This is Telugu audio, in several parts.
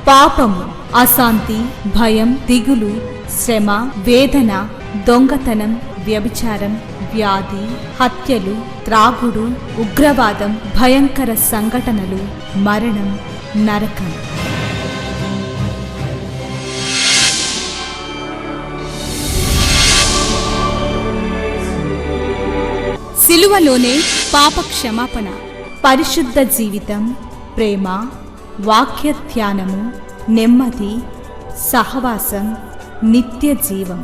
పాపము, అశాంతి, భయం, దిగులు, శ్రమ, వేదన, దొంగతనం, వ్యభిచారం, వ్యాధి, హత్యలు, త్రాగుడు, ఉగ్రవాదం, భయంకర సంఘటనలు, మరణం, నరకం. సిలువలోనే పాప క్షమాపణ, పరిశుద్ధ జీవితం, ప్రేమ, వాక్య ధ్యానము, నెమ్మది, సహవాసం, నిత్య జీవం.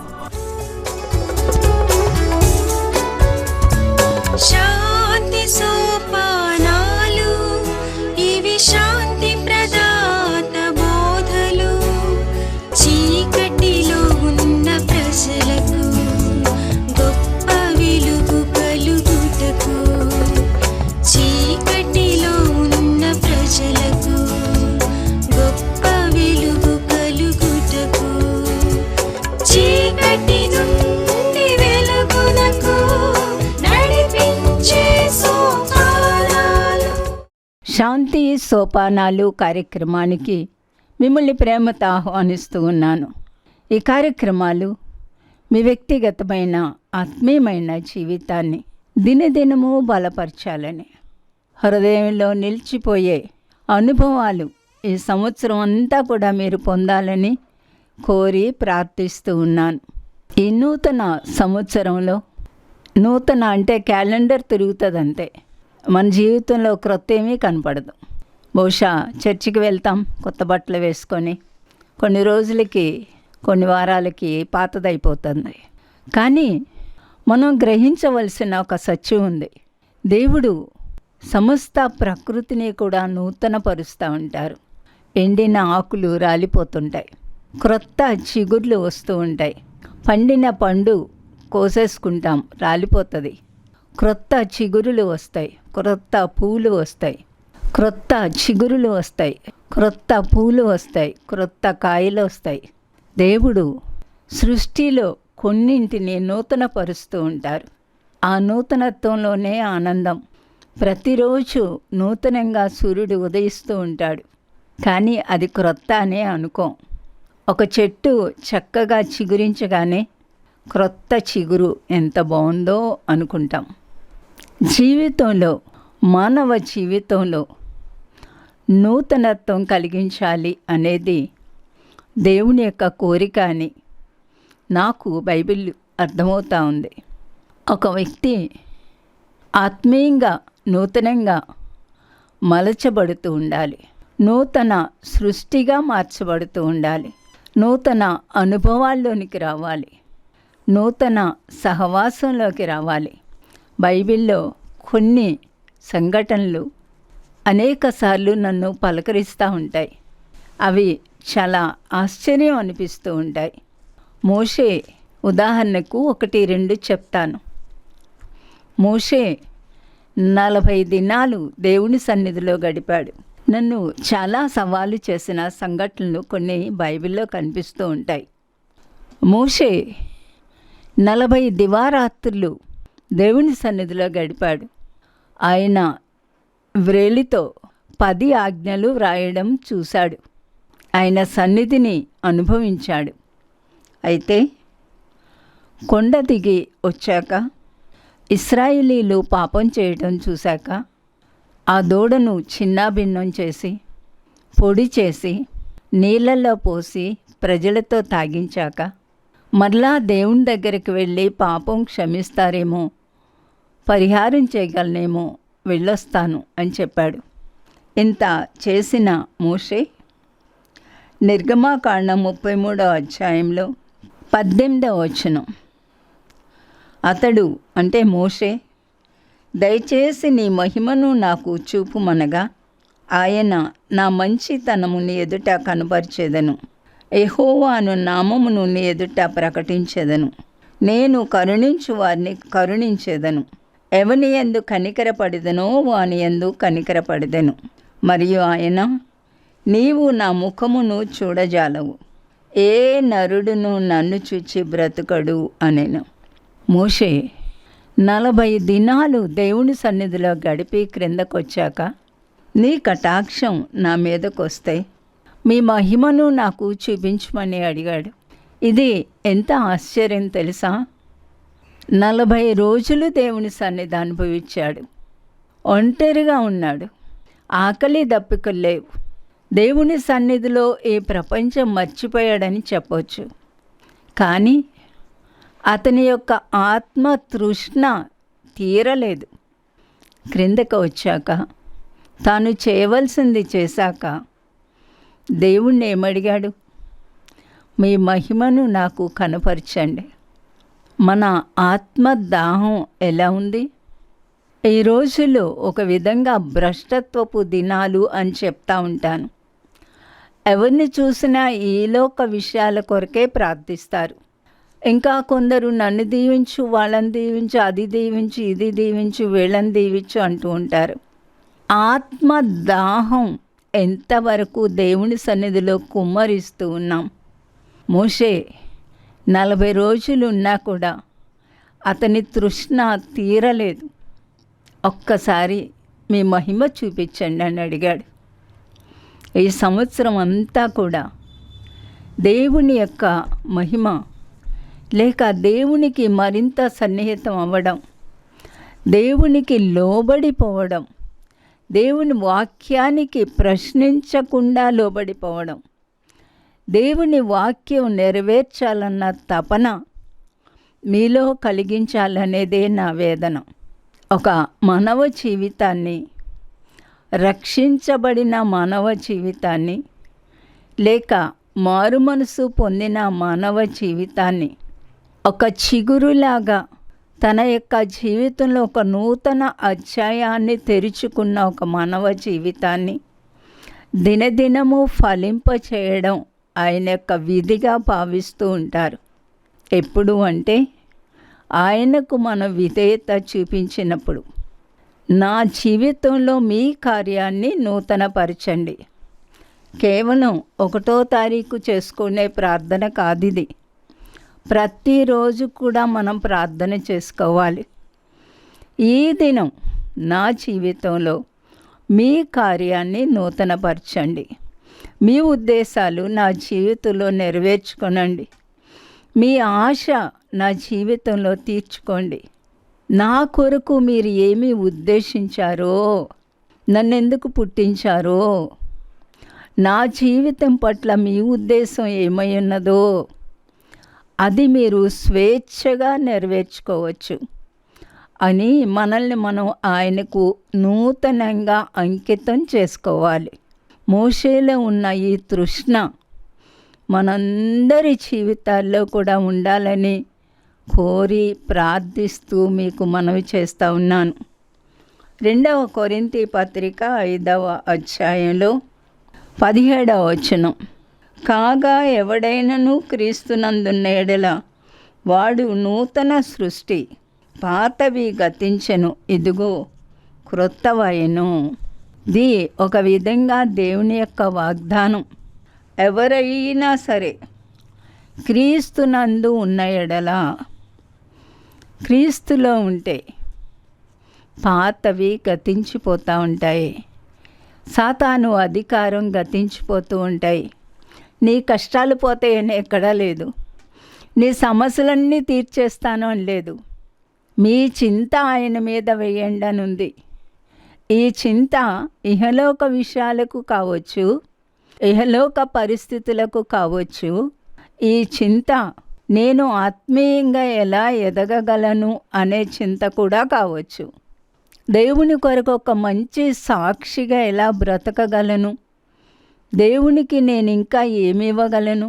శాంతి సోపానాలు, ఇవి శాంతి ప్రదాత బోధలు. చీకటిలో ఉన్న ప్రజలకు గొప్ప వెలుగు కలుగుటకు, చీకటిలో ఉన్న ప్రజలకు గొప్ప వెలుగు కలుగుటకు, చీకటి నుండి వెలుగునకు నడిపించే సోపానాలు. శాంతి సోపానాలు కార్యక్రమానికి మిమ్మల్ని ప్రేమతో ఆహ్వానిస్తూ ఉన్నాను. ఈ కార్యక్రమాలు మీ వ్యక్తిగతమైన ఆత్మీయమైన జీవితాన్ని దినదినము బలపరచాలని, హృదయంలో నిలిచిపోయే అనుభవాలు ఈ సంవత్సరం అంతా కూడా మీరు పొందాలని కోరి ప్రార్థిస్తూ ఉన్నాను. ఈ నూతన సంవత్సరంలో, నూతన అంటే క్యాలెండర్ తిరుగుతుంది అంతే, మన జీవితంలో క్రొత్త ఏమీ కనపడదు. బహుశా చర్చికి వెళ్తాం కొత్త బట్టలు వేసుకొని, కొన్ని రోజులకి కొన్ని వారాలకి పాతదైపోతుంది. కానీ మనం గ్రహించవలసిన ఒక సత్యం ఉంది. దేవుడు సమస్త ప్రకృతిని కూడా నూతనపరుస్తూ ఉంటారు. ఎండిన ఆకులు రాలిపోతుంటాయి, క్రొత్త చిగుర్లు వస్తూ ఉంటాయి. పండిన పండు కోసేసుకుంటాం, రాలిపోతుంది, క్రొత్త చిగురులు వస్తాయి, క్రొత్త పూలు వస్తాయి, క్రొత్త చిగురులు వస్తాయి, క్రొత్త పూలు వస్తాయి, క్రొత్త కాయలు వస్తాయి. దేవుడు సృష్టిలో కొన్నింటిని నూతనపరుస్తూ ఉంటారు. ఆ నూతనత్వంలోనే ఆనందం. ప్రతిరోజు నూతనంగా సూర్యుడు ఉదయిస్తూ ఉంటాడు, కానీ అది క్రొత్త అనే అనుకోం. ఒక చెట్టు చక్కగా చిగురించగానే క్రొత్త చిగురు ఎంత బాగుందో అనుకుంటాం. జీవితంలో, మానవ జీవితంలో నూతనత్వం కలిగించాలి అనేది దేవుని యొక్క కోరిక అని నాకు బైబిల్ అర్థమవుతూ ఉంది. ఒక వ్యక్తి ఆత్మీయంగా నూతనంగా మలచబడుతూ ఉండాలి, నూతన సృష్టిగా మార్చబడుతూ ఉండాలి, నూతన అనుభవాల్లోనికి రావాలి, నూతన సహవాసంలోకి రావాలి. బైబిల్లో కొన్ని సంఘటనలు అనేకసార్లు నన్ను పలకరిస్తూ ఉంటాయి. అవి చాలా ఆశ్చర్యం అనిపిస్తూ ఉంటాయి. మోషే ఉదాహరణకు 1-2 చెప్తాను. మోషే 40 దినాలు దేవుని సన్నిధిలో గడిపాడు. నన్ను చాలా సవాలు చేసిన సంఘటనలు కొన్ని బైబిల్లో కనిపిస్తూ ఉంటాయి. మోషే 40 దివారాత్రులు దేవుని సన్నిధిలో గడిపాడు. ఆయన వ్రేలితో 10 ఆజ్ఞలు వ్రాయడం చూశాడు. ఆయన సన్నిధిని అనుభవించాడు. అయితే కొండ దిగి వచ్చాక, ఇశ్రాయేలీలు పాపం చేయడం చూశాక, ఆ దూడను చిన్నాభిన్నం చేసి, పొడి చేసి, నీళ్ళల్లో పోసి ప్రజలతో తాగించాక, మరలా దేవుని దగ్గరికి వెళ్ళి పాపం క్షమిస్తారేమో, పరిహారం చేయగలనేమో, వెళ్ళొస్తాను అని చెప్పాడు. ఇంత చేసిన మోషే నిర్గమాకాండం 33వ అధ్యాయంలో 18వ వచనం, అతడు అంటే మోషే, దయచేసి నీ మహిమను నాకు చూపుమనగా, ఆయన నా మంచితనము నీ ఎదుట కనపరిచేదను, యెహోవా అను నామమును నీ ఎదుట ప్రకటించేదను, నేను కరుణించు వారిని కరుణించేదను, ఎవని యందు కనికరపడిదనో వాని యందు కనికరపడిదను, మరియు ఆయన, నీవు నా ముఖమును చూడజాలవు, ఏ నరుడును నన్ను చూచి బ్రతుకడు అనెను. మోషే 40 దినాలు దేవుని సన్నిధిలో గడిపి క్రిందకొచ్చాక, నీ కటాక్షం నా మీదకొస్తే మీ మహిమను నాకు చూపించమని అడిగాడు. ఇది ఎంత ఆశ్చర్యం తెలుసా? 40 రోజులు దేవుని సన్నిధి అనుభవించాడు. ఒంటరిగా ఉన్నాడు. ఆకలి దప్పికలు లేవు. దేవుని సన్నిధిలో ఈ ప్రపంచం మర్చిపోయాడని చెప్పొచ్చు. కానీ అతని యొక్క ఆత్మ తృష్ణ తీరలేదు. క్రిందకు వచ్చాక తాను చేయవలసింది చేశాక దేవుణ్ణి ఏమడిగాడు? మీ మహిమను నాకు కనపరచండి. మన ఆత్మ దాహం ఎలా ఉంది? ఈ రోజుల్లో ఒక విధంగా భ్రష్టత్వపు దినాలు అని చెప్తా ఉంటాను. ఎవరిని చూసినా ఈ లోక విషయాల కొరకే ప్రార్థిస్తారు. ఇంకా కొందరు నన్ను దీవించు, వాళ్ళని దీవించు, అది దీవించు, ఇది దీవించు, వీళ్ళని దీవించు అంటూ ఉంటారు. ఆత్మ దాహం ఎంతవరకు దేవుని సన్నిధిలో కుమ్మరిస్తూ ఉన్నాం. మోషే 40 రోజులు ఉన్నా కూడా అతని తృష్ణ తీరలేదు. ఒక్కసారి మీ మహిమ చూపించండి అని అడిగాడు. ఈ సంవత్సరం అంతా కూడా దేవుని యొక్క మహిమ లేక దేవునికి మరింత సన్నిహితం అవ్వడం, దేవునికి లోబడిపోవడం, దేవుని వాక్యానికి ప్రశ్నించకుండా లోబడిపోవడం, దేవుని వాక్యం నెరవేర్చాలన్న తపన మీలో కలిగించాలనేదే నా వేదన. ఒక మానవ జీవితాన్ని, రక్షించబడిన మానవ జీవితాన్ని లేక మారు మనసు పొందిన మానవ జీవితాన్ని ఒక చిగురులాగా తన యొక్క జీవితంలో ఒక నూతన అధ్యాయాన్ని తెరుచుకున్న ఒక మానవ జీవితాన్ని దినదినము ఫలింపచేయడం ఆయన యొక్క విధిగా భావిస్తూ ఉంటారు. ఎప్పుడు అంటే ఆయనకు మన విధేయత చూపించినప్పుడు. నా జీవితంలో మీ కార్యాన్ని నూతనపరచండి. కేవలం 1వ తారీఖు చేసుకునే ప్రార్థన కాదిది. ప్రతిరోజు కూడా మనం ప్రార్థన చేసుకోవాలి. ఈ దినం నా జీవితంలో మీ కార్యాన్ని నూతనపరచండి. మీ ఉద్దేశాలు నా జీవితంలో నెరవేర్చుకోనండి. మీ ఆశ నా జీవితంలో తీర్చుకోండి. నా కొరకు మీరు ఏమి ఉద్దేశించారో, నన్నెందుకు పుట్టించారో, నా జీవితం పట్ల మీ ఉద్దేశం ఏమై ఉన్నదో అది మీరు స్వేచ్ఛగా నెరవేర్చుకోవచ్చు అని మనల్ని మనం ఆయనకు నూతనంగా అంకితం చేసుకోవాలి. మోషేలో ఉన్న ఈ తృష్ణ మనందరి జీవితాల్లో కూడా ఉండాలని కోరి ప్రార్థిస్తూ మీకు మనవి చేస్తూ ఉన్నాను. 2వ కొరింథీ పత్రిక 5వ అధ్యాయంలో 17వ వచనం, కాగా ఎవడైనను క్రీస్తునందున్న ఎడల వాడు నూతన సృష్టి, పాతవి గతించెను, ఇదిగో క్రొత్తవయెను. ఇది ఒక విధంగా దేవుని యొక్క వాగ్దానం. ఎవరైనా సరే క్రీస్తునందు ఉన్న ఎడల, క్రీస్తులో ఉంటే పాతవి గతించిపోతూ ఉంటాయి. సాతాను అధికారం గతించిపోతూ ఉంటాయి. నీ కష్టాలు పోతాయని ఎక్కడా లేదు. నీ సమస్యలన్నీ తీర్చేస్తాను అని లేదు. మీ చింత ఆయన మీద వేయండి అని ఉంది. ఈ చింత ఇహలోక విషయాలకు కావచ్చు, ఇహలోక పరిస్థితులకు కావచ్చు. ఈ చింత నేను ఆత్మీయంగా ఎలా ఎదగగలను అనే చింత కూడా కావచ్చు. దేవుని కొరకు ఒక మంచి సాక్షిగా ఎలా బ్రతకగలను, దేవునికి నేను ఇంకా ఏమి ఇవ్వగలను,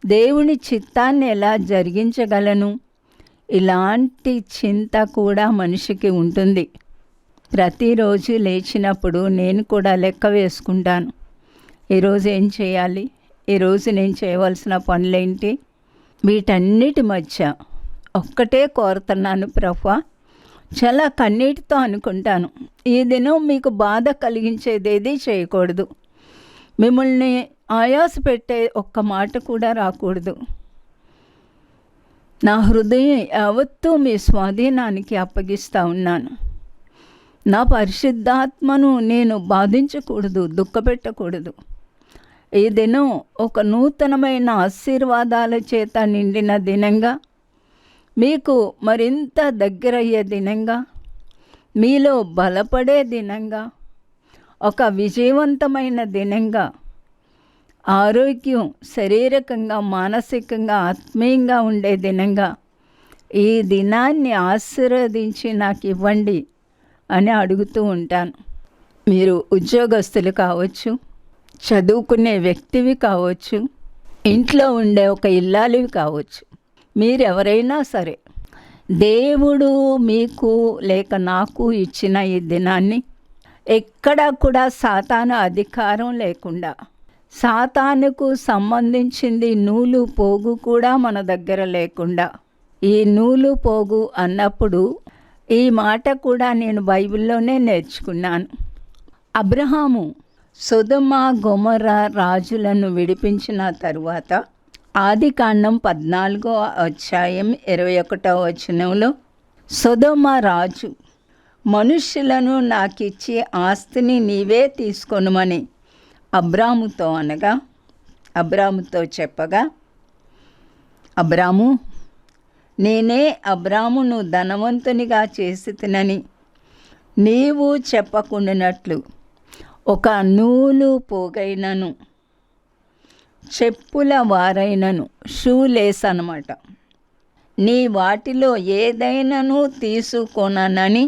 దేవుని చిత్తాన్ని ఎలా జరిగించగలను, ఇలాంటి చింత కూడా మనిషికి ఉంటుంది. ప్రతిరోజు లేచినప్పుడు నేను కూడా లెక్క వేసుకుంటాను. ఈరోజు ఏం చేయాలి, ఈరోజు నేను చేయవలసిన పనులేంటి. వీటన్నిటి మధ్య ఒక్కటే కోరుతున్నాను ప్రభువా, చాలా కన్నీటితో అనుకుంటాను, ఈ దినం మీకు బాధ కలిగించేదేది చేయకూడదు, మిమ్మల్ని ఆయాస పెట్టే ఒక్క మాట కూడా రాకూడదు. నా హృదయం యావత్తూ మీ స్వాధీనానికి అప్పగిస్తూ ఉన్నాను. నా పరిశుద్ధాత్మను నేను బాధించకూడదు, దుఃఖపెట్టకూడదు. ఈ దినం ఒక నూతనమైన ఆశీర్వాదాల చేత నిండిన దినంగా, మీకు మరింత దగ్గరయ్యే దినంగా, మీలో బలపడే దినంగా, ఒక విజయవంతమైన దినంగా, ఆరోగ్యం శారీరకంగా మానసికంగా ఆత్మీయంగా ఉండే దినంగా ఈ దినాన్ని ఆశీర్వదించి నాకు ఇవ్వండి అని అడుగుతూ ఉంటాను. మీరు ఉద్యోగస్తులు కావచ్చు, చదువుకునే వ్యక్తివి కావచ్చు, ఇంట్లో ఉండే ఒక ఇల్లాలివి కావచ్చు, మీరెవరైనా సరే దేవుడు మీకు లేక నాకు ఇచ్చిన ఈ దినాన్ని ఎక్కడా కూడా సాతాను అధికారం లేకుండా, సాతానుకు సంబంధించింది నూలు పోగు కూడా మన దగ్గర లేకుండా, ఈ నూలు పోగు అన్నప్పుడు ఈ మాట కూడా నేను బైబిల్లోనే నేర్చుకున్నాను. అబ్రహాము సొదొమ గొమొర్ర రాజులను విడిపించిన తరువాత ఆదికాండం 14వ అధ్యాయం 21వ వచనంలో సొదొమ రాజు మనుష్యులను నాకిచ్చి ఆస్తిని నీవే తీసుకొనుమని అబ్రాముతో చెప్పగా, అబ్రాము, నేనే అబ్రామును ధనవంతునిగా చేసి తినని నీవు చెప్పకుండానట్లు ఒక నూలు పోగైనను, చెప్పుల వారైనను, షూలేస్ అన్నమాట, నీ వాటిలో ఏదైనాను తీసుకొననని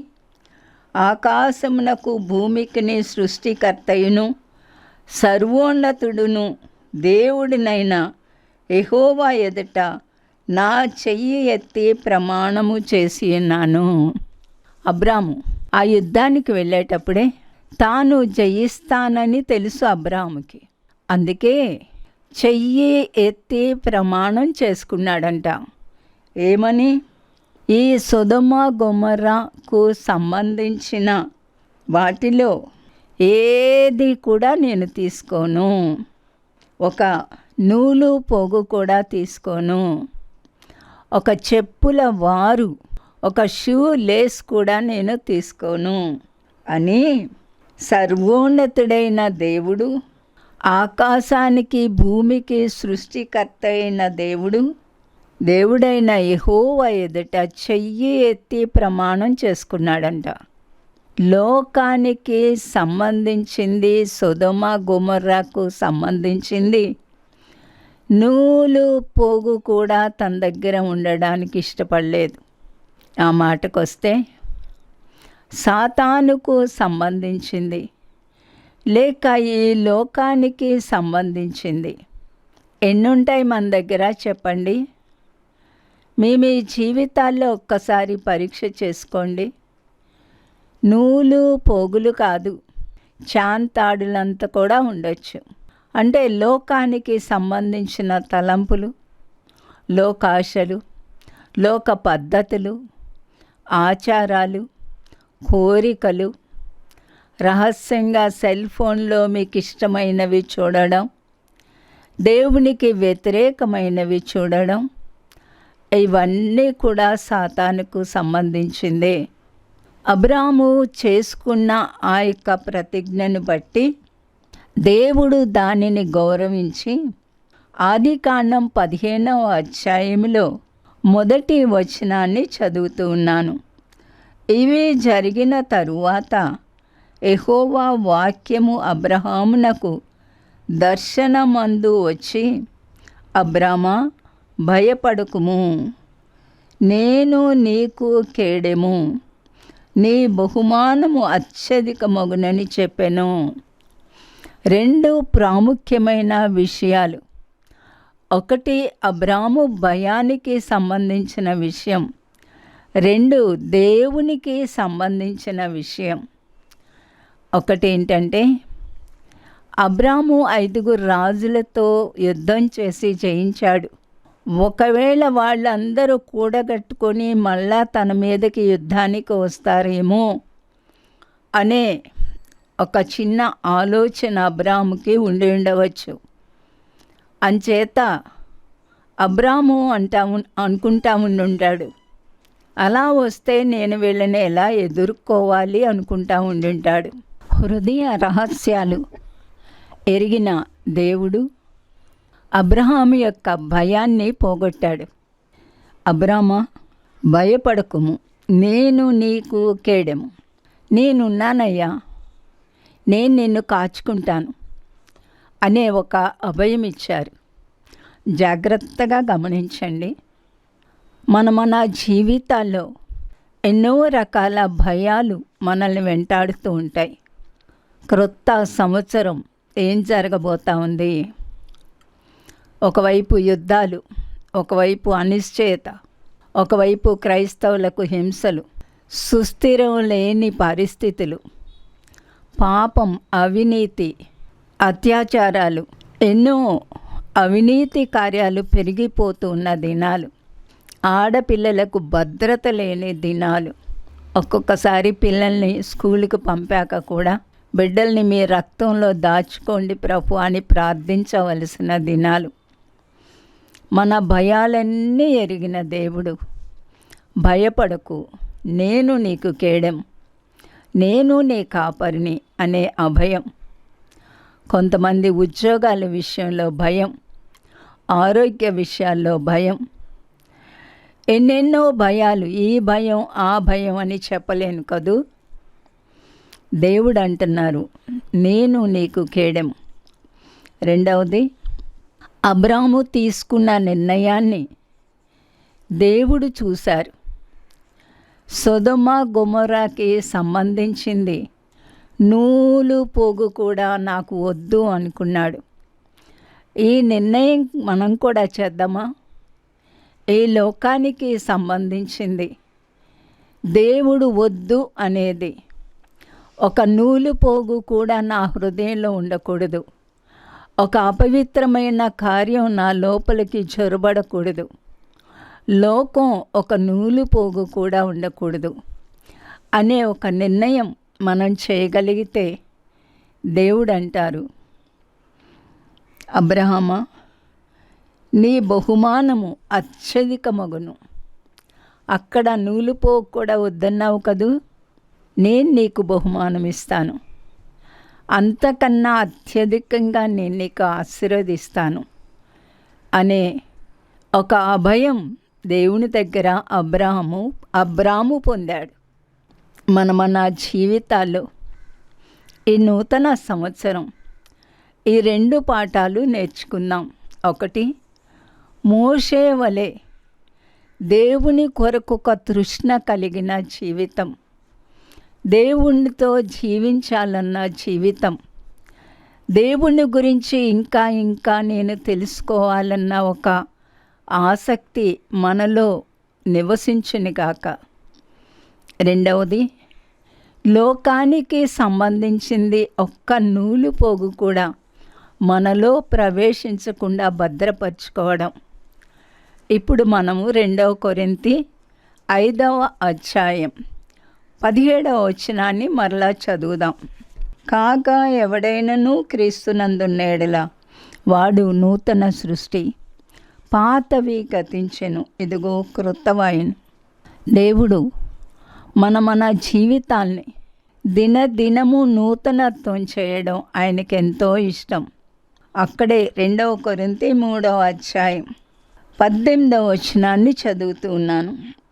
ఆకాశమునకు భూమికిని సృష్టికర్తయును సర్వోన్నతుడును దేవుడినైన యెహోవా ఎదుట నా చెయ్యి ఎత్తి ప్రమాణము చేసి ఉన్నాను. అబ్రాము ఆ యుద్ధానికి వెళ్ళేటప్పుడే తాను జయిస్తానని తెలుసు అబ్రాముకి. అందుకే చెయ్యి ఎత్తి ప్రమాణం చేసుకున్నాడంట. ఏమని? ఈ సొదొమ గొమొర్రకు సంబంధించిన వాటిలో ఏది కూడా నేను తీసుకోను, ఒక నూలు పోగు కూడా తీసుకోను, ఒక చెప్పుల వారు, ఒక షూ లేస్ కూడా నేను తీసుకోను అని సర్వోన్నతుడైన దేవుడు, ఆకాశానికి భూమికి సృష్టికర్త అయిన దేవుడైన యెహోవా ఎదుట చెయ్యి ఎత్తి ప్రమాణం చేసుకున్నాడంట. లోకానికి సంబంధించింది, సొదొమ గొమొర్రకు సంబంధించింది నూలు పోగు కూడా తన దగ్గర ఉండడానికి ఇష్టపడలేదు. ఆ మాటకొస్తే సాతానుకు సంబంధించింది లేక ఈ లోకానికి సంబంధించింది ఎన్నుంటాయి మన దగ్గర చెప్పండి? మీ జీవితాల్లో ఒక్కసారి పరీక్ష చేసుకోండి. నూలు పోగులు కాదు, చాంతాడులంతా కూడా ఉండొచ్చు. అంటే లోకానికి సంబంధించిన తలంపులు, లోకాశలు, లోక పద్ధతులు, ఆచారాలు, కోరికలు, రహస్యంగా సెల్ ఫోన్లో మీకు ఇష్టమైనవి చూడడం, దేవునికి వ్యతిరేకమైనవి చూడడం, ఇవన్నీ కూడా సాతానుకు సంబంధించిందే. అబ్రాము చేసుకున్న ఆ యొక్క ప్రతిజ్ఞను బట్టి దేవుడు దానిని గౌరవించి ఆదికాండం 15వ అధ్యాయంలో మొదటి వచనాన్ని చదువుతూ ఉన్నాను. ఇవి జరిగిన తరువాత యెహోవా వాక్యము అబ్రహామునకు దర్శనమందు వచ్చి, అబ్రామా, భయపడకుము, నేను నీకు కేడెము, నీ బహుమానము అత్యధికమగునని చెప్పెను. 2 ప్రాముఖ్యమైన విషయాలు. 1 అబ్రాము భయానికి సంబంధించిన విషయం, 2 దేవునికి సంబంధించిన విషయం. ఒకటి ఏంటంటే, అబ్రాము 5 రాజులతో యుద్ధం చేసి జయించాడు. ఒకవేళ వాళ్ళందరూ కూడగట్టుకొని మళ్ళా తన మీదకి యుద్ధానికి వస్తారేమో అనే ఒక చిన్న ఆలోచన అబ్రాముకి ఉండి ఉండవచ్చు. అంచేత అబ్రాము అనుకుంటా ఉండుంటాడు, అలా వస్తే నేను వీళ్ళని ఎలా ఎదుర్కోవాలి అనుకుంటా ఉండుంటాడు. హృదయ రహస్యాలు ఎరిగిన దేవుడు అబ్రహాము యొక్క భయాన్ని పోగొట్టాడు. అబ్రామా, భయపడకుము, నేను నీకు కేడెము, నేనున్నానయ్యా, నేను నిన్ను కాచుకుంటాను అనే ఒక అభయం ఇచ్చారు. జాగ్రత్తగా గమనించండి. మన జీవితాల్లో ఎన్నో రకాల భయాలు మనల్ని వెంటాడుతూ ఉంటాయి. క్రొత్త సంవత్సరం ఏం జరగబోతా ఉంది? ఒకవైపు యుద్ధాలు, ఒకవైపు అనిశ్చయత, ఒకవైపు క్రైస్తవులకు హింసలు, సుస్థిరం లేని పరిస్థితులు, పాపం, అవినీతి, అత్యాచారాలు, ఎన్నో అవినీతి కార్యాలు పెరిగిపోతూ ఉన్న దినాలు, ఆడపిల్లలకు భద్రత లేని దినాలు. ఒక్కొక్కసారి పిల్లల్ని స్కూల్కి పంపాక కూడా బిడ్డల్ని మీ రక్తంలో దాచుకోండి ప్రభు అని ప్రార్థించవలసిన దినాలు. మన భయాలన్నీ ఎరిగిన దేవుడు, భయపడకు, నేను నీకు కేడెం, నేను నీ కాపరిని అనే అభయం. కొంతమంది ఉద్యోగాల విషయంలో భయం, ఆరోగ్య విషయాల్లో భయం, ఎన్నెన్నో భయాలు. ఈ భయం ఆ భయం అని చెప్పలేను కదూ. దేవుడు అంటున్నారు, నేను నీకు కేడెం. రెండవది, అబ్రాము తీసుకున్న నిర్ణయాన్ని దేవుడు చూశారు. సొదొమ గొమొరాకి సంబంధించింది నూలు పోగు కూడా నాకు వద్దు అనుకున్నాడు. ఈ నిర్ణయం మనం కూడా చేద్దామా? ఈ లోకానికి సంబంధించింది దేవుడు వద్దు అనేది. ఒక నూలు పోగు కూడా నా హృదయంలో ఉండకూడదు. ఒక అపవిత్రమైన కార్యం నా లోపలికి చొరబడకూడదు. లోకం ఒక నూలు పోగు కూడా ఉండకూడదు అనే ఒక నిర్ణయం మనం చేయగలిగితే దేవుడు అంటారు, అబ్రహామా, నీ బహుమానము అత్యధికమగును. అక్కడ నూలు పోగు కూడా వద్దన్నావు కదూ, నేను నీకు బహుమానం ఇస్తాను, అంతకన్నా అత్యధికంగా నేను నీకు ఆశీర్వదిస్తాను అనే ఒక అభయం దేవుని దగ్గర అబ్రాము పొందాడు. మన జీవితాల్లో ఈ నూతన సంవత్సరం ఈ 2 పాఠాలు నేర్చుకుందాం. ఒకటి, మోషే వలె దేవుని కొరకు ఒక తృష్ణ కలిగిన జీవితం, దేవునితో జీవించాలన్న జీవితం, దేవుని గురించి ఇంకా ఇంకా నేను తెలుసుకోవాలన్న ఒక ఆసక్తి మనలో నివసించునుగాక. రెండవది, లోకానికి సంబంధించింది ఒక్క నూలు పోగు కూడా మనలో ప్రవేశించకుండా భద్రపరచుకోవడం. ఇప్పుడు మనము 2 కొరింథీ 5వ అధ్యాయం 17వ వచనాన్ని మరలా చదువుదాం. కాగా ఎవడైనను క్రీస్తునందున్న యెడల వాడు నూతన సృష్టి, పాతవి గతించెను, ఇదిగో క్రొత్తవాయెను. దేవుడు మన జీవితాల్ని దినదినము నూతనత్వం చేయడం ఆయనకి ఎంతో ఇష్టం. అక్కడే 2 కొరింథీ 3వ అధ్యాయం 18వ వచనాన్ని చదువుతూ ఉన్నాను.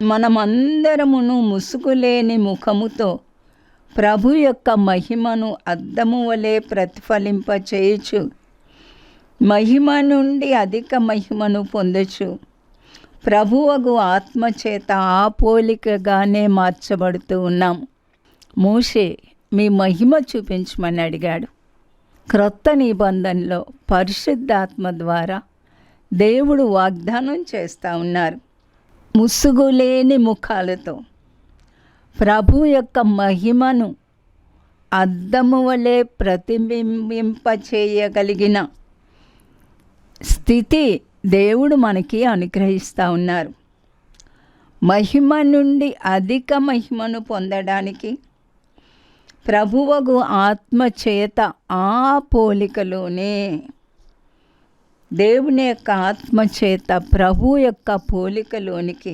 మనమందరమును ముసుగులేని ముఖముతో ప్రభు యొక్క మహిమను అద్దము వలె ప్రతిఫలింపచేయుచు మహిమ నుండి అధిక మహిమను పొందొచ్చు ప్రభువగు ఆత్మచేత ఆ పోలికగానే మార్చబడుతూ ఉన్నాం. మోషే మీ మహిమ చూపించమని అడిగాడు. క్రొత్త నిబంధనలో పరిశుద్ధాత్మ ద్వారా దేవుడు వాగ్దానం చేస్తూ ఉన్నారు. ముసుగులేని ముఖాలతో ప్రభు యొక్క మహిమను అద్దము వలె ప్రతిబింబింపచేయగలిగిన స్థితి దేవుడు మనకి అనుగ్రహిస్తూ ఉన్నారు. మహిమ నుండి అధిక మహిమను పొందడానికి ప్రభువగు ఆత్మచేత ఆ పోలికలోనే, దేవుని యొక్క ఆత్మచేత ప్రభు యొక్క పోలికలోనికి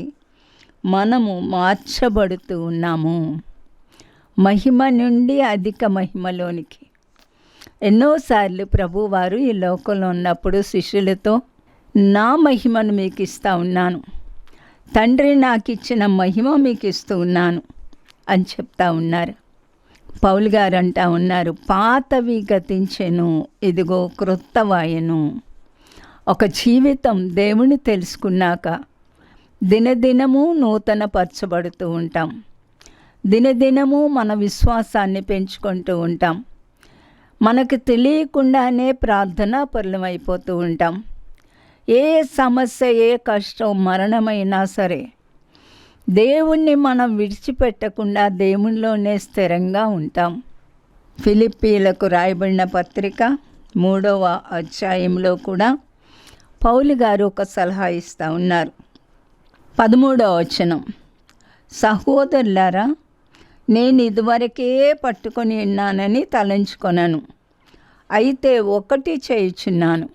మనము మార్చబడుతూ ఉన్నాము. మహిమ నుండి అధిక మహిమలోనికి. ఎన్నోసార్లు ప్రభువారు ఈ లోకంలో ఉన్నప్పుడు శిష్యులతో నా మహిమను మీకు ఇస్తూ ఉన్నాను, తండ్రి నాకు ఇచ్చిన మహిమ మీకు ఇస్తూ ఉన్నాను అని చెప్తా ఉన్నారు. పౌలు గారు అంటా ఉన్నారు, పాతవి గతించెను, ఇదిగో క్రొత్తవాయెను. ఒక జీవితం దేవుని తెలుసుకున్నాక దినదినము నూతన పరచబడుతూ ఉంటాం. దినదినము మన విశ్వాసాన్ని పెంచుకుంటూ ఉంటాం. మనకు తెలియకుండానే ప్రార్థనా పరులమైపోతూ ఉంటాం. ఏ సమస్య, ఏ కష్టం, మరణమైనా సరే దేవుణ్ణి మనం విడిచిపెట్టకుండా దేవునిలోనే స్థిరంగా ఉంటాం. ఫిలిప్పీలకు రాయబడిన పత్రిక 3వ అధ్యాయంలో కూడా పౌలు గారు ఒక సలహా ఇస్తూ ఉన్నారు. 13వ వచనం, సహోదరులారా, నేను ఇదివరకే పట్టుకొని ఉన్నానని తలంచుకొనను. అయితే ఒకటి చేయుచున్నాను,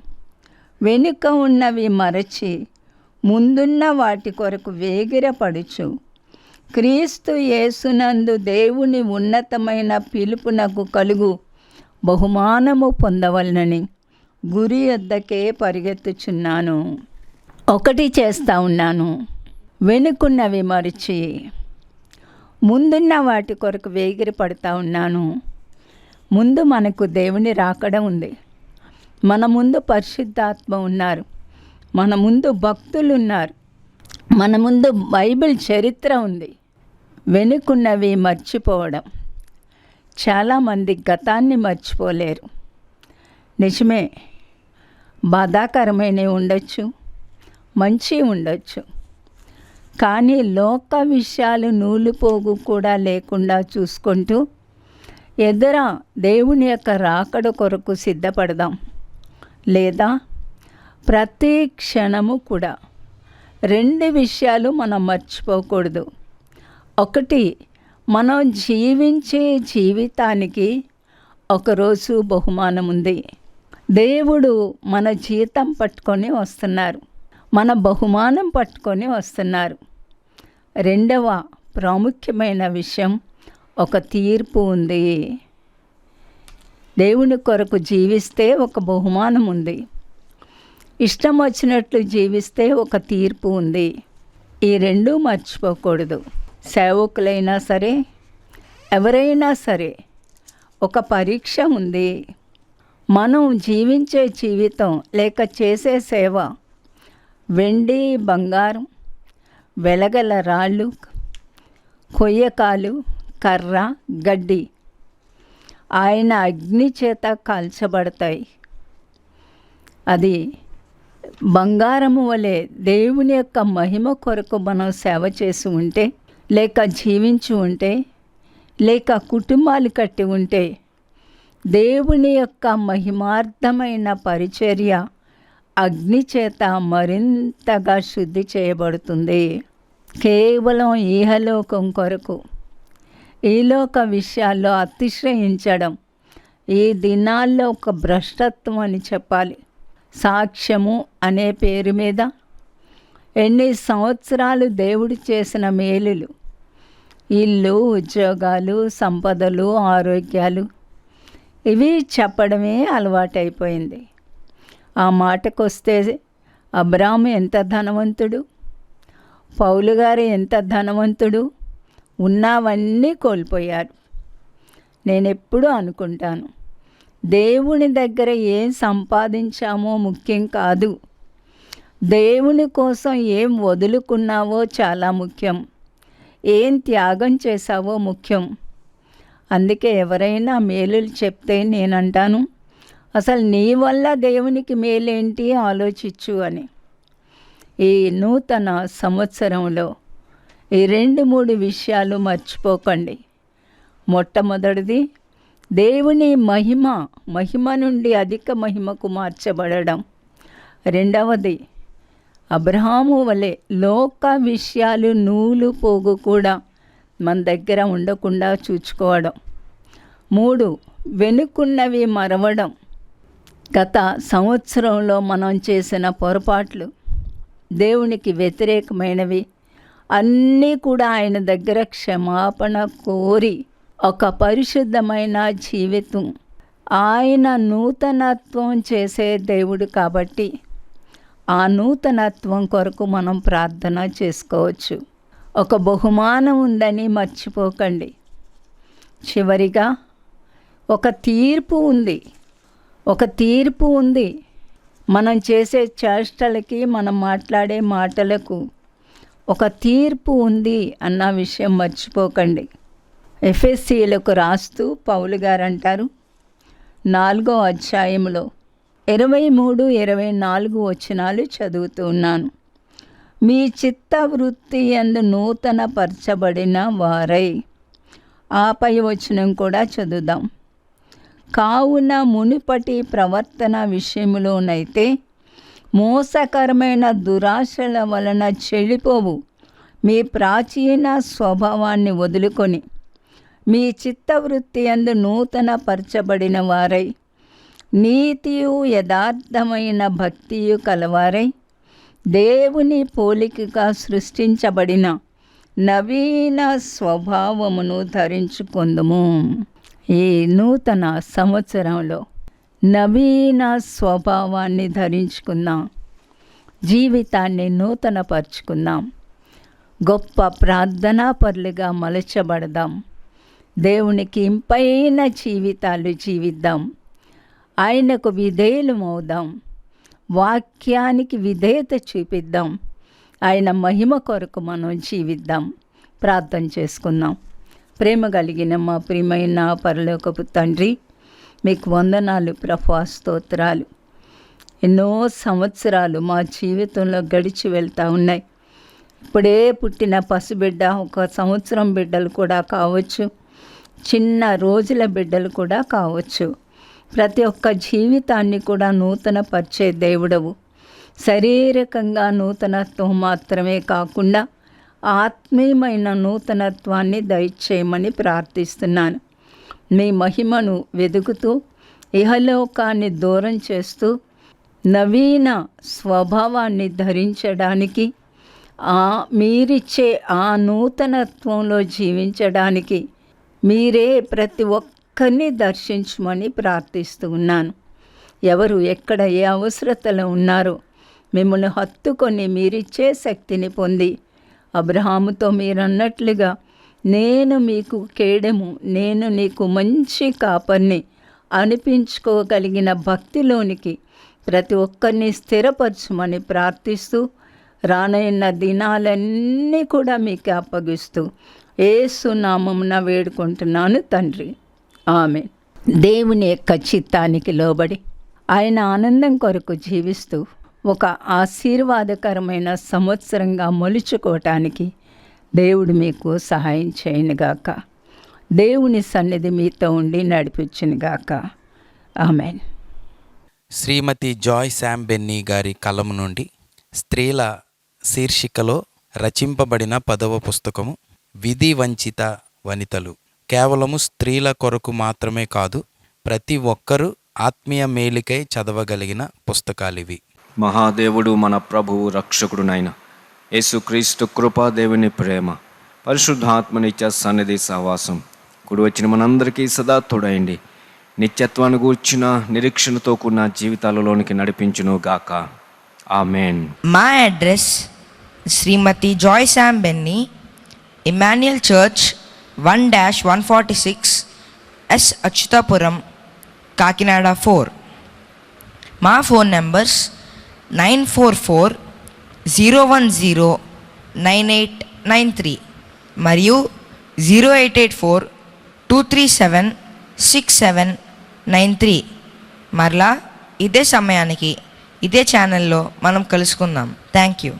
వెనుక ఉన్నవి మరచి ముందున్న వాటి కొరకు వేగిరపడుచు క్రీస్తు యేసునందు దేవుని ఉన్నతమైన పిలుపునకు కలుగు బహుమానము పొందవలనని గురి వద్దకే పరిగెత్తుచున్నాను. ఒకటి చేస్తూ ఉన్నాను, వెనుకున్నవి మరిచి ముందున్న వాటి కొరకు వేగిరి పడుతూ ఉన్నాను. ముందు మనకు దేవుని రాకడ ఉంది, మన ముందు పరిశుద్ధాత్మ ఉన్నారు, మన ముందు భక్తులు ఉన్నారు, మన ముందు బైబిల్ చరిత్ర ఉంది. వెనుకున్నవి మర్చిపోవడం. చాలామంది గతాన్ని మర్చిపోలేరు. నిజమే, బాధాకరమైనవి ఉండొచ్చు, మంచి ఉండొచ్చు. కానీ లోక విషయాలు నూలుపోగు కూడా లేకుండా చూసుకుంటూ ఎదుర దేవుని యొక్క రాకడ కొరకు సిద్ధపడదాం. లేదా ప్రతి క్షణము కూడా 2 విషయాలు మనం మర్చిపోకూడదు. ఒకటి, మనం జీవించే జీవితానికి ఒకరోజు బహుమానం ఉంది. దేవుడు మన జీతం పట్టుకొని వస్తున్నారు, మన బహుమానం పట్టుకొని వస్తున్నారు. 2వ ప్రాముఖ్యమైన విషయం, ఒక తీర్పు ఉంది. దేవుని కొరకు జీవిస్తే ఒక బహుమానం ఉంది, ఇష్టం వచ్చినట్లు జీవిస్తే ఒక తీర్పు ఉంది. ఈ 2 మర్చిపోకూడదు. సేవకులైనా సరే, ఎవరైనా సరే, ఒక పరీక్ష ఉంది. మనం జీవించే జీవితం లేక చేసే సేవ వెండి, బంగారం, వెలగల రాళ్ళు, కొయ్యకాలు, కర్ర, గడ్డి ఆయన అగ్ని చేత కాల్చబడతాయి. అది బంగారము వలె దేవుని యొక్క మహిమ కొరకు మనం సేవ చేసి ఉంటే, లేక జీవించి ఉంటే, లేక కుటుంబాలు కట్టి ఉంటే, దేవుని యొక్క మహిమార్థమైన పరిచర్య అగ్ని చేత మరింతగా శుద్ధి చేయబడుతుంది. కేవలం ఈహలోకం కొరకు, ఈలోక విషయాల్లో అతిశ్రయించడం ఈ దినాల్లో ఒక భ్రష్టత్వం అని చెప్పాలి. సాక్ష్యము అనే పేరు మీద ఎన్ని సంవత్సరాలు దేవుడు చేసిన మేలులు, ఇల్లు, ఉద్యోగాలు, సంపదలు, ఆరోగ్యాలు, ఇవి చెప్పడమే అలవాటైపోయింది. ఆ మాటకొస్తే అబ్రాము ఎంత ధనవంతుడు, పౌలు గారు ఎంత ధనవంతుడు, ఉన్నవన్నీ కోల్పోయారు. నేను ఎప్పుడూ అనుకుంటాను, దేవుని దగ్గర ఏం సంపాదించామో ముఖ్యం కాదు, దేవుని కోసం ఏం వదులుకున్నావో చాలా ముఖ్యం, ఏం త్యాగం చేశావో ముఖ్యం. అందుకే ఎవరైనా మేలులు చెప్తే నేనంటాను, అసలు నీ వల్ల దేవునికి మేలేంటి ఆలోచించు అని. ఈ నూతన సంవత్సరంలో ఈ 2-3 విషయాలు మర్చిపోకండి. మొట్టమొదటిది, దేవుని మహిమ నుండి అధిక మహిమకు మార్చబడడం. 2వది, అబ్రహాము వలె లోక విషయాలు నూలు పోగు కూడా మన దగ్గర ఉండకుండా చూసుకోవడం. 3, వెనుకున్నవి మరవడం. గత సంవత్సరంలో మనం చేసిన పొరపాట్లు, దేవునికి వ్యతిరేకమైనవి అన్నీ కూడా ఆయన దగ్గర క్షమాపణ కోరి ఒక పరిశుద్ధమైన జీవితం, ఆయన నూతనత్వం చేసే దేవుడు కాబట్టి ఆ నూతనత్వం కొరకు మనం ప్రార్థన చేసుకోవచ్చు. ఒక బహుమానం ఉందని మర్చిపోకండి. చివరిగా ఒక తీర్పు ఉంది. మనం చేసే చేష్టలకి, మనం మాట్లాడే మాటలకు ఒక తీర్పు ఉంది అన్న విషయం మర్చిపోకండి. ఎఫెసీయులకు రాస్తూ పౌలు గారు అంటారు, 4వ అధ్యాయంలో 23-24 వచనాలు చదువుతూ ఉన్నాను. మీ చిత్త వృత్తి యందు నూతన పరచబడిన వారై. ఆ పై వచనం కూడా చదువుదాం. కావున మునుపటి ప్రవర్తన విషయంలోనైతే మోసకరమైన దురాశల వలన చెడిపోవు మీ ప్రాచీన స్వభావాన్ని వదులుకొని మీ చిత్తవృత్తి యందు నూతన పరచబడిన వారై నీతియు యథార్థమైన భక్తియు కలవారై దేవుని పోలికగా సృష్టించబడిన నవీన స్వభావమును ధరించుకొందుము. ఈ నూతన సంవత్సరంలో నవీన స్వభావాన్ని ధరించుకుందాం. జీవితాన్ని నూతనపరుచుకుందాం. గొప్ప ప్రార్థనా పరులుగా మలచబడదాం. దేవునికి ఇంపైన జీవితాలు జీవిద్దాం. ఆయనకు విధేయులమవుదాం. వాక్యానికి విధేయత చూపిద్దాం. ఆయన మహిమ కొరకు మనం జీవిద్దాం. ప్రార్థన చేసుకుందాం. ప్రేమ కలిగిన మా ప్రియమైన పరలోకపు తండ్రి, మీకు వందనాలు ప్రభువా, స్తోత్రాలు. ఎన్నో సంవత్సరాలు మా జీవితంలో గడిచి వెళ్తూ ఉన్నాయి. ఇప్పుడే పుట్టిన పసిబిడ్డ, 1 సంవత్సరం బిడ్డలు కూడా కావచ్చు, చిన్న రోజుల బిడ్డలు కూడా కావచ్చు. ప్రతి ఒక్క జీవితాన్ని కూడా నూతన పరిచే దేవుడవు. శారీరకంగా నూతనత్వం మాత్రమే కాకుండా ఆత్మీయమైన నూతనత్వాన్ని దయచేయమని ప్రార్థిస్తున్నాను. మీ మహిమను వెదుకుతూ ఇహలోకాన్ని దూరం చేస్తూ నవీన స్వభావాన్ని ధరించడానికి, మీరిచ్చే ఆ నూతనత్వంలో జీవించడానికి మీరే ప్రతి ఒక్కరిని దర్శించమని ప్రార్థిస్తూ ఉన్నాను. ఎవరు ఎక్కడ ఏ అవసరతలో ఉన్నారో మిమ్మల్ని హత్తుకొని మీరిచ్చే శక్తిని పొంది, అబ్రహాముతో మీరన్నట్లుగా నేను మీకు కేడెము, నేను నీకు మంచి కాపర్ని అనిపించుకోగలిగిన భక్తిలోనికి ప్రతి ఒక్కరిని స్థిరపరచమని ప్రార్థిస్తూ రానైన దినాలన్నీ కూడా మీకు అప్పగిస్తూ యేసు నామమున వేడుకుంటున్నాను తండ్రి, ఆమేన్. దేవుని యొక్క చిత్తానికి లోబడి ఆయన ఆనందం కొరకు జీవిస్తూ ఒక ఆశీర్వాదకరమైన సంవత్సరంగా మలుచుకోవటానికి దేవుడు మీకు సహాయం చేయనుగాక. దేవుని సన్నిధి మీతో ఉండి నడిపించునుగాక. ఆమేన్. శ్రీమతి జాయ్ శామ్ బెన్నీ గారి కలము నుండి స్త్రీల శీర్షికలో రచింపబడిన 10వ పుస్తకము విధి వంచిత వనితలు. కేవలము స్త్రీల కొరకు మాత్రమే కాదు, ప్రతి ఒక్కరూ ఆత్మీయ మేలుకై చదవగలిగిన పుస్తకాలివి. మహాదేవుడు మన ప్రభువు రక్షకుడునైన యేసుక్రీస్తు కృపా, దేవుని ప్రేమ, పరిశుద్ధాత్మనిత్య సన్నిధి సహవాసం కూడి వచ్చిన మనందరికీ సదా తోడైండి నిత్యత్వాన్ని గూర్చిన నిరీక్షణతో కూడిన జీవితాలలోనికి నడిపించును గాక. ఆమేన్. మా address Shrimati Joy Sam Benny, Emmanuel church 1-146 S Achutapuram, Kakinada 4. మా ఫోన్ నెంబర్స్ 944-010-9893 మరియు 0884-237-6793. మరలా ఇదే సమయానికి ఇదే ఛానల్లో మనం కలుసుకుందాం. Thank you.